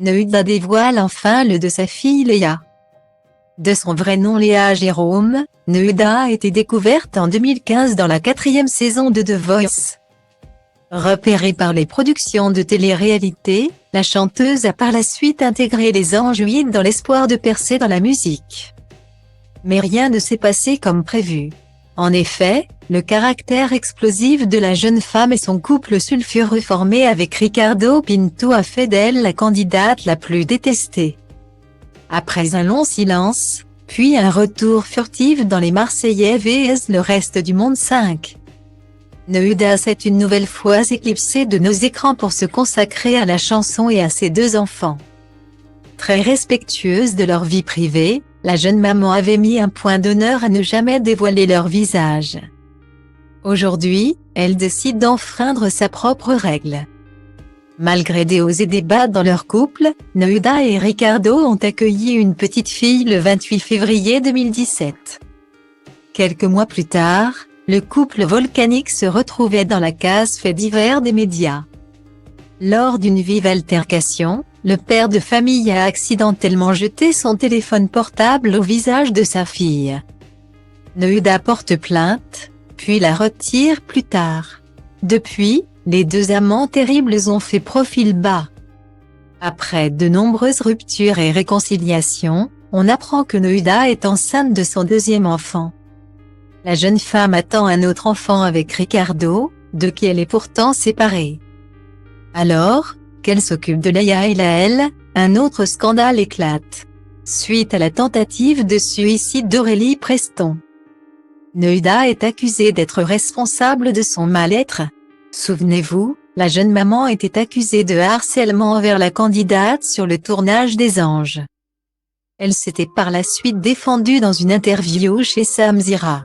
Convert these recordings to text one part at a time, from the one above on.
Neuda dévoile enfin le de sa fille Léa. De son vrai nom Léa Jérôme, Neuda a été découverte en 2015 dans la 4e saison de The Voice. Repérée par les productions de télé-réalité, la chanteuse a par la suite intégré les Anges 8 dans l'espoir de percer dans la musique. Mais rien ne s'est passé comme prévu. En effet, le caractère explosif de la jeune femme et son couple sulfureux formé avec Ricardo Pinto a fait d'elle la candidate la plus détestée. Après un long silence, puis un retour furtif dans les Marseillais vs le reste du monde 5. Neuda s'est une nouvelle fois éclipsée de nos écrans pour se consacrer à la chanson et à ses 2 enfants. Très respectueuse de leur vie privée, la jeune maman avait mis un point d'honneur à ne jamais dévoiler leur visage. Aujourd'hui, elle décide d'enfreindre sa propre règle. Malgré des hauts et des bas dans leur couple, Neuda et Ricardo ont accueilli une petite fille le 28 février 2017. Quelques mois plus tard, le couple volcanique se retrouvait dans la case faits divers des médias. Lors d'une vive altercation, le père de famille a accidentellement jeté son téléphone portable au visage de sa fille. Neuda porte plainte, puis la retire plus tard. Depuis, les 2 amants terribles ont fait profil bas. Après de nombreuses ruptures et réconciliations, on apprend que Neuda est enceinte de son 2e enfant. La jeune femme attend un autre enfant avec Ricardo, de qui elle est pourtant séparée. Alors, qu'elle s'occupe de Léa et Laël, un autre scandale éclate. Suite à la tentative de suicide d'Aurélie Preston. Neuda est accusée d'être responsable de son mal-être. Souvenez-vous, la jeune maman était accusée de harcèlement envers la candidate sur le tournage des Anges. Elle s'était par la suite défendue dans une interview chez Sam Zira.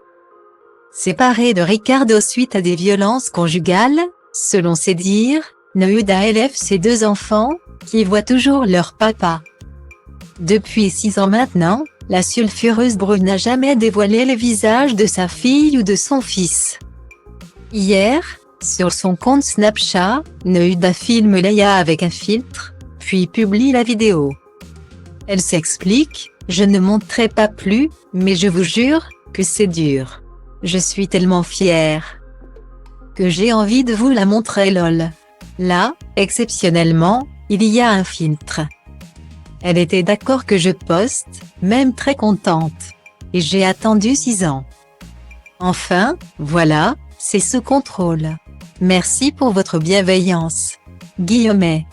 Séparée de Ricardo suite à des violences conjugales, selon ses dires, Neuda élève ses 2 enfants, qui voient toujours leur papa. Depuis 6 ans maintenant, la sulfureuse brune n'a jamais dévoilé le visage de sa fille ou de son fils. Hier, sur son compte Snapchat, Neuda filme Léa avec un filtre, puis publie la vidéo. Elle s'explique, « Je ne montrerai pas plus, mais je vous jure, que c'est dur. Je suis tellement fière. Que j'ai envie de vous la montrer lol. » Là, exceptionnellement, il y a un filtre. Elle était d'accord que je poste, même très contente. Et j'ai attendu 6 ans. Enfin, voilà, c'est ce contrôle. Merci pour votre bienveillance. Guillemets.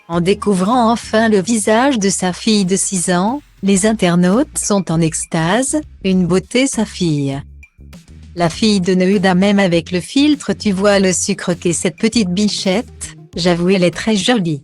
En découvrant enfin le visage de sa fille de 6 ans, les internautes sont en extase, une beauté sa fille. La fille de Neuda même avec le filtre tu vois le sucre qu'est cette petite bichette, j'avoue elle est très jolie.